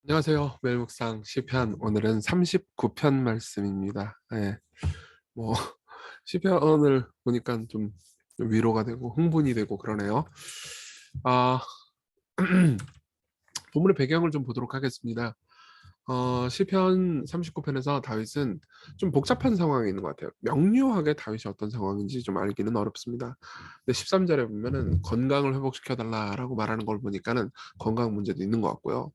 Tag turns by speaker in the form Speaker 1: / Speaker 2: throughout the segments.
Speaker 1: 안녕하세요. 멜묵상 시편 오늘은 39편 말씀입니다. 뭐 시편을 보니까 좀 위로가 되고 흥분이 되고 그러네요. 아, 본문의 배경을 좀 보도록 하겠습니다. 시편 39편에서 다윗은 좀 복잡한 상황에 있는 것 같아요. 명료하게 다윗이 어떤 상황인지 좀 알기는 어렵습니다. 근데 13절에 보면은 건강을 회복시켜달라라고 말하는 걸 보니까는 건강 문제도 있는 것 같고요.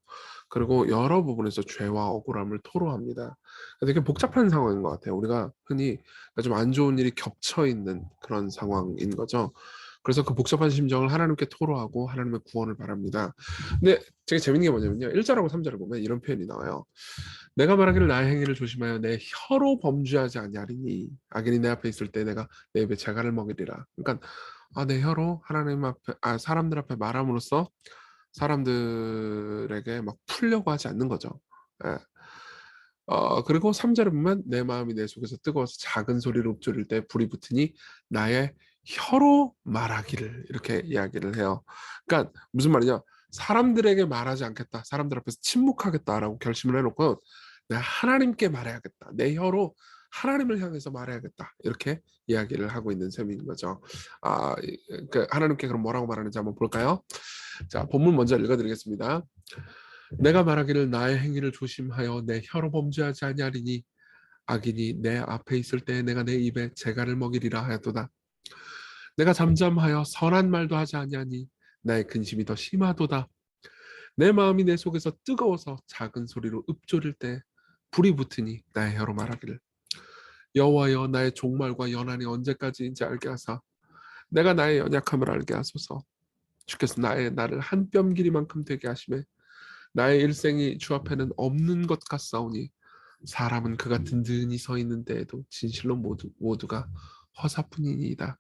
Speaker 1: 그리고 여러 부분에서 죄와 억울함을 토로합니다. 되게 복잡한 상황인 것 같아요. 우리가 흔히 좀 안 좋은 일이 겹쳐 있는 그런 상황인 거죠. 그래서 그 복잡한 심정을 하나님께 토로하고 하나님의 구원을 바랍니다. 근데 되게 재밌는 게 뭐냐면요. 1절하고 3절을 보면 이런 표현이 나와요. 내가 말하기를 나의 행위를 조심하여 내 혀로 범죄하지 아니하리니 악인이 내 앞에 있을 때 내가 내 입에 재갈을 먹이리라. 그러니까 내 혀로 하나님 앞에 사람들 앞에 말함으로써 사람들에게 막 풀려고 하지 않는 거죠. 예. 그리고 3절에 보면 내 마음이 내 속에서 뜨거워서 작은 소리로 읊조릴 때 불이 붙으니 나의 혀로 말하기를 이렇게 이야기를 해요. 그러니까 무슨 말이냐? 사람들에게 말하지 않겠다. 사람들 앞에서 침묵하겠다라고 결심을 해놓고 내가 하나님께 말해야겠다. 내 혀로 하나님을 향해서 말해야겠다. 이렇게 이야기를 하고 있는 셈인 거죠. 그 하나님께 그럼 뭐라고 말하는지 한번 볼까요? 자, 본문 먼저 읽어드리겠습니다. 내가 말하기를 나의 행위를 조심하여 내 혀로 범죄하지 아니하리니 악인이 내 앞에 있을 때 내가 내 입에 재갈을 먹이리라 하였도다. 내가 잠잠하여 선한 말도 하지 아니하니 나의 근심이 더 심하도다. 내 마음이 내 속에서 뜨거워서 작은 소리로 읊조릴 때 불이 붙으니 나의 혀로 말하기를 여호와여 나의 종말과 연한이 언제까지인지 알게 하사 내가 나의 연약함을 알게 하소서. 주께서 나를 한 뼘 길이만큼 되게 하심에 나의 일생이 주 앞에는 없는 것 같사오니 사람은 그가 든든히 서 있는 데에도 진실로 모두가 허사뿐이니이다.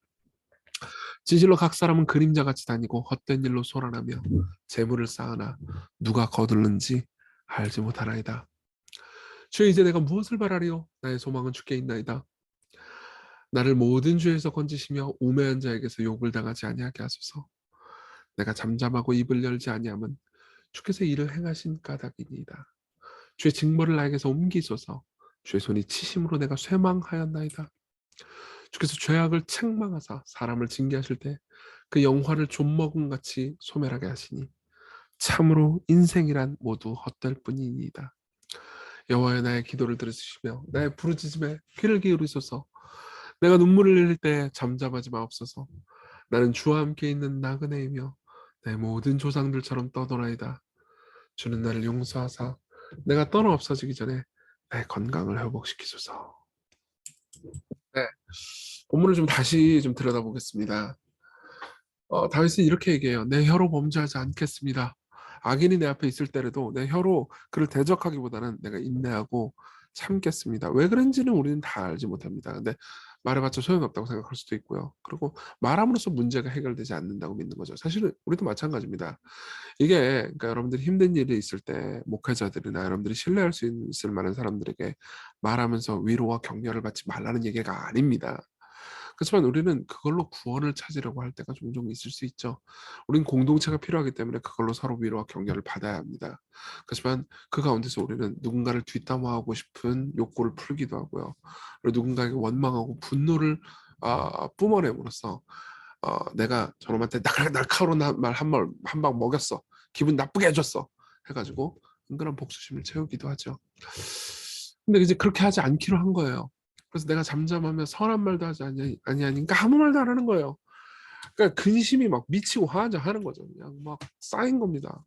Speaker 1: 진실로 각 사람은 그림자같이 다니고 헛된 일로 소란하며 재물을 쌓으나 누가 거둘는지 알지 못하나이다. 주여 이제 내가 무엇을 바라리요? 나의 소망은 주께 있나이다. 나를 모든 죄에서 건지시며 우매한 자에게서 욕을 당하지 아니하게 하소서. 내가 잠잠하고 입을 열지 아니함은 주께서 이를 행하신 까닭이니이다. 주의 징벌을 나에게서 옮기소서. 주의 손이 치심으로 내가 쇠망하였나이다. 주께서 죄악을 책망하사 사람을 징계하실 때 그 영화를 좀먹음 같이 소멸하게 하시니 참으로 인생이란 모두 헛될 뿐이니이다. 여호와여 나의 기도를 들으시며 나의 부르짖음에 귀를 기울이소서. 내가 눈물을 흘릴 때 잠잠하지 마옵소서. 나는 주와 함께 있는 나그네이며 내 모든 조상들처럼 떠돌아이다. 주는 나를 용서하사 내가 떠나 없어지기 전에 내 건강을 회복시키소서. 네, 본문을 좀 다시 좀 들여다보겠습니다. 다윗은 이렇게 얘기해요. 내 혀로 범죄하지 않겠습니다. 악인이 내 앞에 있을 때라도 내 혀로 그를 대적하기보다는 내가 인내하고 참겠습니다. 왜 그런지는 우리는 다 알지 못합니다. 근데 말해봤자 소용없다고 생각할 수도 있고요. 그리고 말함으로써 문제가 해결되지 않는다고 믿는 거죠. 사실은 우리도 마찬가지입니다. 이게 그러니까 여러분들이 힘든 일이 있을 때 목회자들이나 여러분들이 신뢰할 수 있을 만한 사람들에게 말하면서 위로와 격려를 받지 말라는 얘기가 아닙니다. 그렇지만 우리는 그걸로 구원을 찾으려고 할 때가 종종 있을 수 있죠. 우린 공동체가 필요하기 때문에 그걸로 서로 위로와 격려를 받아야 합니다. 그렇지만 그 가운데서 우리는 누군가를 뒷담화하고 싶은 욕구를 풀기도 하고요. 그리고 누군가에게 원망하고 분노를 뿜어냄으로써 내가 저놈한테 날카로운 말 한 방 먹였어. 기분 나쁘게 해줬어. 해가지고 은근한 복수심을 채우기도 하죠. 근데 이제 그렇게 하지 않기로 한 거예요. 그래서 내가 잠잠하면 선한 말도 하지 아니하니까 아무 말도 안 하는 거예요. 그러니까 근심이 막 미치고 하는 거죠. 그냥 막 쌓인 겁니다.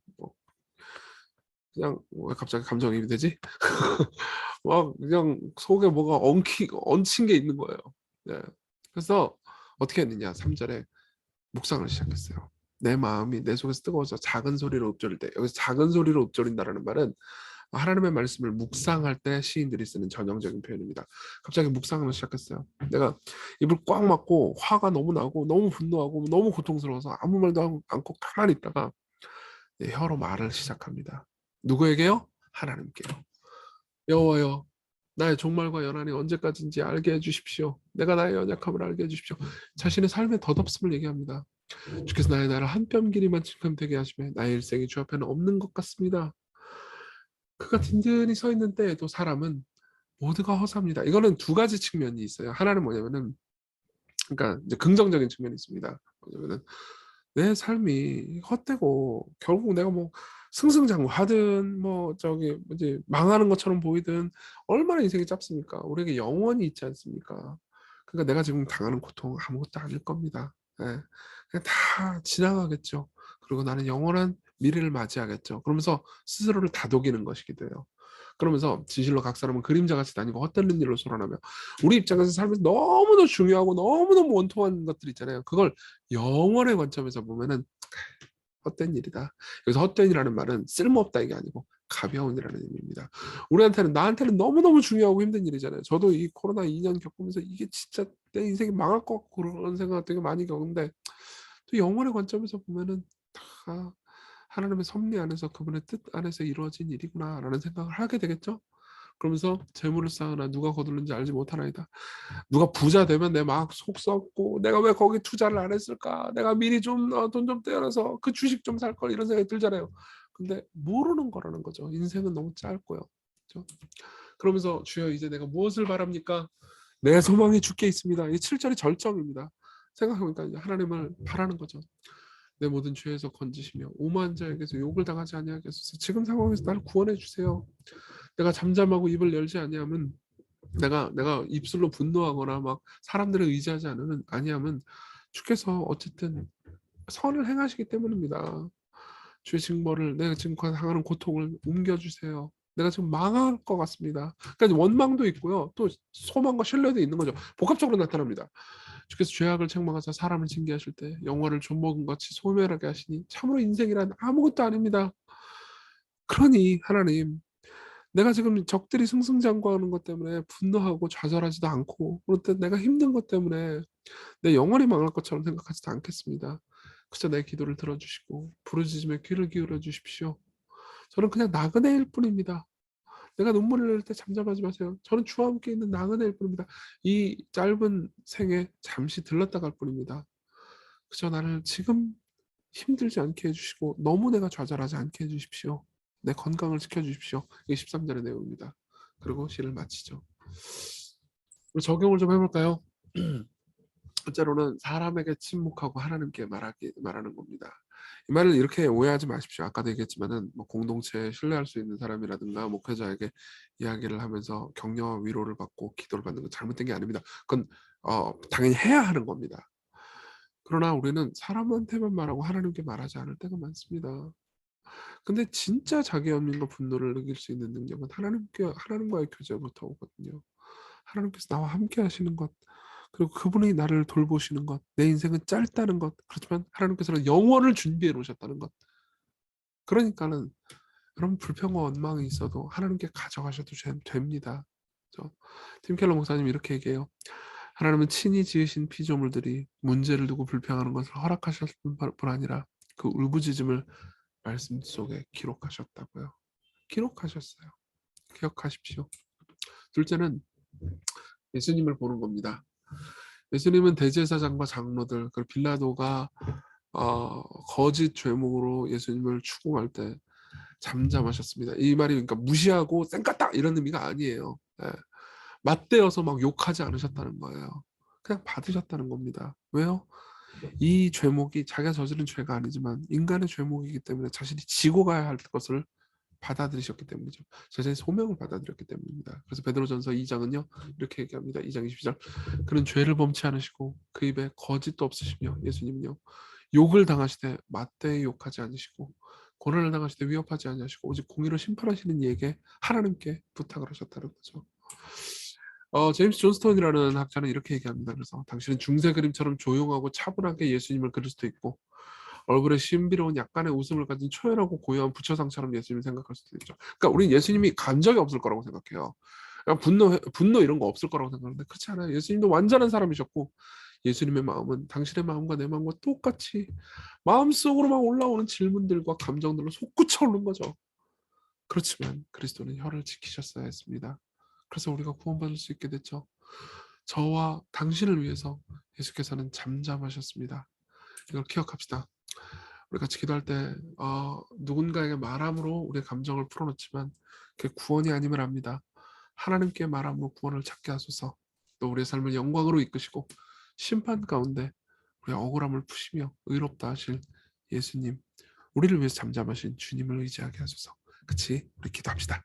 Speaker 1: 그냥 왜 갑자기 감정이입이 되지? 막 그냥 속에 뭐가 얹힌 게 있는 거예요. 네. 그래서 어떻게 했느냐? 3절에 묵상을 시작했어요. 내 마음이 내 속에서 뜨거워서 작은 소리로 읊조릴 때, 여기서 작은 소리로 읊조린다라는 말은 하나님의 말씀을 묵상할 때 시인들이 쓰는 전형적인 표현입니다. 갑자기 묵상을 시작했어요. 내가 입을 꽉 막고 화가 너무 나고 너무 분노하고 너무 고통스러워서 아무 말도 않고 가만히 있다가 혀로 말을 시작합니다. 누구에게요? 하나님께요. 여호와여, 나의 종말과 연한이 언제까지인지 알게 해주십시오. 내가 나의 연약함을 알게 해주십시오. 자신의 삶의 덧없음을 얘기합니다. 주께서 나의 나를 한 뼘 길이만 지금 되게 하시며 나의 일생이 주 앞에는 없는 것 같습니다. 그가 든든히 서 있는 때에도 사람은 모두가 허사합니다. 이거는 두 가지 측면이 있어요. 하나는 뭐냐면은, 그러니까 이제 긍정적인 측면이 있습니다. 뭐냐면은 내 삶이 헛되고 결국 내가 뭐 승승장구하든 뭐 저기 뭐지 망하는 것처럼 보이든 얼마나 인생이 짧습니까? 우리에게 영원히 있지 않습니까? 그러니까 내가 지금 당하는 고통 아무것도 아닐 겁니다. 예. 그냥 다 지나가겠죠. 그리고 나는 영원한 미래를 맞이하겠죠. 그러면서 스스로를 다독이는 것이기도 해요. 그러면서 진실로 각 사람은 그림자같이 다니고 헛되는 일로 소란하며, 우리 입장에서 살면서 너무도 중요하고 너무너무 원통한 것들 있잖아요. 그걸 영원의 관점에서 보면은 헛된 일이다. 그래서 헛된 일이라는 말은 쓸모없다 이게 아니고 가벼운 일이라는 의미입니다. 우리한테는, 나한테는 너무너무 중요하고 힘든 일이잖아요. 저도 이 코로나 2년 겪으면서 이게 진짜 내 인생이 망할 것 같고 그런 생각 되게 많이 겪는데, 또 영원의 관점에서 보면은 다 하나님의 섭리 안에서 그분의 뜻 안에서 이루어진 일이구나라는 생각을 하게 되겠죠. 그러면서 재물을 쌓으나 누가 거둘는지 알지 못하나이다. 누가 부자 되면 내 막 속 썩고 내가 왜 거기 투자를 안 했을까? 내가 미리 좀 돈 좀 떼어서 그 주식 좀 살 걸, 이런 생각이 들잖아요. 근데 모르는 거라는 거죠. 인생은 너무 짧고요. 그렇죠? 그러면서 주여 이제 내가 무엇을 바랍니까? 내 소망이 주께 있습니다. 이 7절이 절정입니다. 생각해보니까 이제 하나님을 바라는 거죠. 내 모든 죄에서 건지시며 오만 자에게서 욕을 당하지 아니하게 하소서. 지금 상황에서 나를 구원해 주세요. 내가 잠잠하고 입을 열지 아니하면, 내가 입술로 분노하거나 막 사람들을 의지하지 않으면 아니하면 주께서 어쨌든 선을 행하시기 때문입니다. 주의 징벌을, 내가 지금 당하는 고통을 옮겨주세요. 내가 지금 망할 것 같습니다. 그러니까 원망도 있고요. 또 소망과 신뢰도 있는 거죠. 복합적으로 나타납니다. 주께서 죄악을 책망하사 사람을 징계하실 때 영화를 좀먹은 같이 소멸하게 하시니 참으로 인생이란 아무것도 아닙니다. 그러니 하나님, 내가 지금 적들이 승승장구하는 것 때문에 분노하고 좌절하지도 않고, 그럴 때 내가 힘든 것 때문에 내 영원히 망할 것처럼 생각하지도 않겠습니다. 그저 내 기도를 들어주시고 부르짖음에 귀를 기울여 주십시오. 저는 그냥 나그네일 뿐입니다. 내가 눈물을 흘릴 때 잠잠하지 마세요. 저는 주와 함께 있는 나그네일 뿐입니다. 이 짧은 생에 잠시 들렀다 갈 뿐입니다. 그저 나를 지금 힘들지 않게 해주시고 너무 내가 좌절하지 않게 해주십시오. 내 건강을 지켜주십시오. 이게 13절의 내용입니다. 그리고 시를 마치죠. 우리 적용을 좀 해볼까요? 첫째로는 사람에게 침묵하고 하나님께 말하는 겁니다. 이 말을 이렇게 오해하지 마십시오. 아까도 얘기했지만은 뭐 공동체에 신뢰할 수 있는 사람이라든가 목회자에게 이야기를 하면서 격려와 위로를 받고 기도를 받는 건 잘못된 게 아닙니다. 그건 당연히 해야 하는 겁니다. 그러나 우리는 사람한테만 말하고 하나님께 말하지 않을 때가 많습니다. 근데 진짜 자기 연민과 분노를 느낄 수 있는 능력은 하나님과의 교제부터 오거든요. 하나님께서 나와 함께 하시는 것, 그리고 그분이 나를 돌보시는 것, 내 인생은 짧다는 것, 그렇지만 하나님께서는 영원을 준비해 놓으셨다는 것. 그러니까는 그런 불평과 원망이 있어도 하나님께 가져가셔도 됩니다. 그렇죠? 팀 켈러 목사님 이렇게 얘기해요. 하나님은 친히 지으신 피조물들이 문제를 두고 불평하는 것을 허락하셨을 뿐 아니라 그 울부짖음을 말씀 속에 기록하셨다고요. 기록하셨어요. 기억하십시오. 둘째는 예수님을 보는 겁니다. 예수님은 대제사장과 장로들, 그리고 빌라도가 거짓 죄목으로 예수님을 추궁할 때 잠잠하셨습니다. 이 말이 그러니까 무시하고 쌩깠다 이런 의미가 아니에요. 예. 맞대어서 막 욕하지 않으셨다는 거예요. 그냥 받으셨다는 겁니다. 왜요? 이 죄목이 자기가 저지른 죄가 아니지만 인간의 죄목이기 때문에 자신이 지고 가야 할 것을 받아들이셨기 때문이죠. 자신의 소명을 받아들였기 때문입니다. 그래서 베드로전서 2장은요 이렇게 얘기합니다. 2장 20절, 그는 죄를 범치 않으시고 그 입에 거짓도 없으시며, 예수님은요 욕을 당하시되 맞대에 욕하지 않으시고 고난을 당하시되 위협하지 아니하시고 오직 공의로 심판하시는 이에게 하나님께 부탁을 하셨다는 거죠. 제임스 존스톤이라는 학자는 이렇게 얘기합니다. 그래서 당신은 중세 그림처럼 조용하고 차분하게 예수님을 그릴 수도 있고 얼굴에 신비로운 약간의 웃음을 가진 초연하고 고요한 부처상처럼 예수님을 생각할 수도 있죠. 그러니까 우리는 예수님이 감정이 없을 거라고 생각해요. 그냥 분노 이런 거 없을 거라고 생각하는데 그렇지 않아요. 예수님도 완전한 사람이셨고 예수님의 마음은 당신의 마음과 내 마음과 똑같이 마음속으로 막 올라오는 질문들과 감정들로 솟구쳐 오는 거죠. 그렇지만 그리스도는 혀를 지키셨어야 했습니다. 그래서 우리가 구원받을 수 있게 됐죠. 저와 당신을 위해서 예수께서는 잠잠하셨습니다. 이걸 기억합시다. 우리 같이 기도할 때 누군가에게 말함으로 우리의 감정을 풀어놓지만 그게 구원이 아님을 압니다. 하나님께 말함으로 구원을 찾게 하소서. 또 우리의 삶을 영광으로 이끄시고 심판 가운데 우리의 억울함을 푸시며 의롭다 하실 예수님, 우리를 위해서 잠잠하신 주님을 의지하게 하소서. 같이 우리 기도합시다.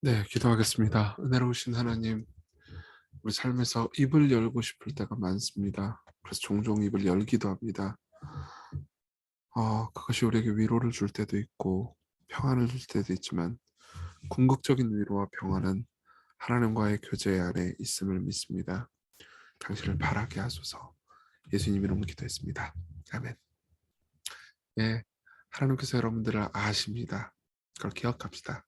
Speaker 1: 네, 기도하겠습니다. 은혜로우신 하나님, 우리 삶에서 입을 열고 싶을 때가 많습니다. 그래서 종종 입을 열기도 합니다. 그것이 우리에게 위로를 줄 때도 있고 평안을 줄 때도 있지만 궁극적인 위로와 평안은 하나님과의 교제 안에 있음을 믿습니다. 당신을 바라게 하소서. 예수님 이름으로 기도했습니다. 아멘. 네, 하나님께서 여러분들을 아십니다. 그걸 기억합시다.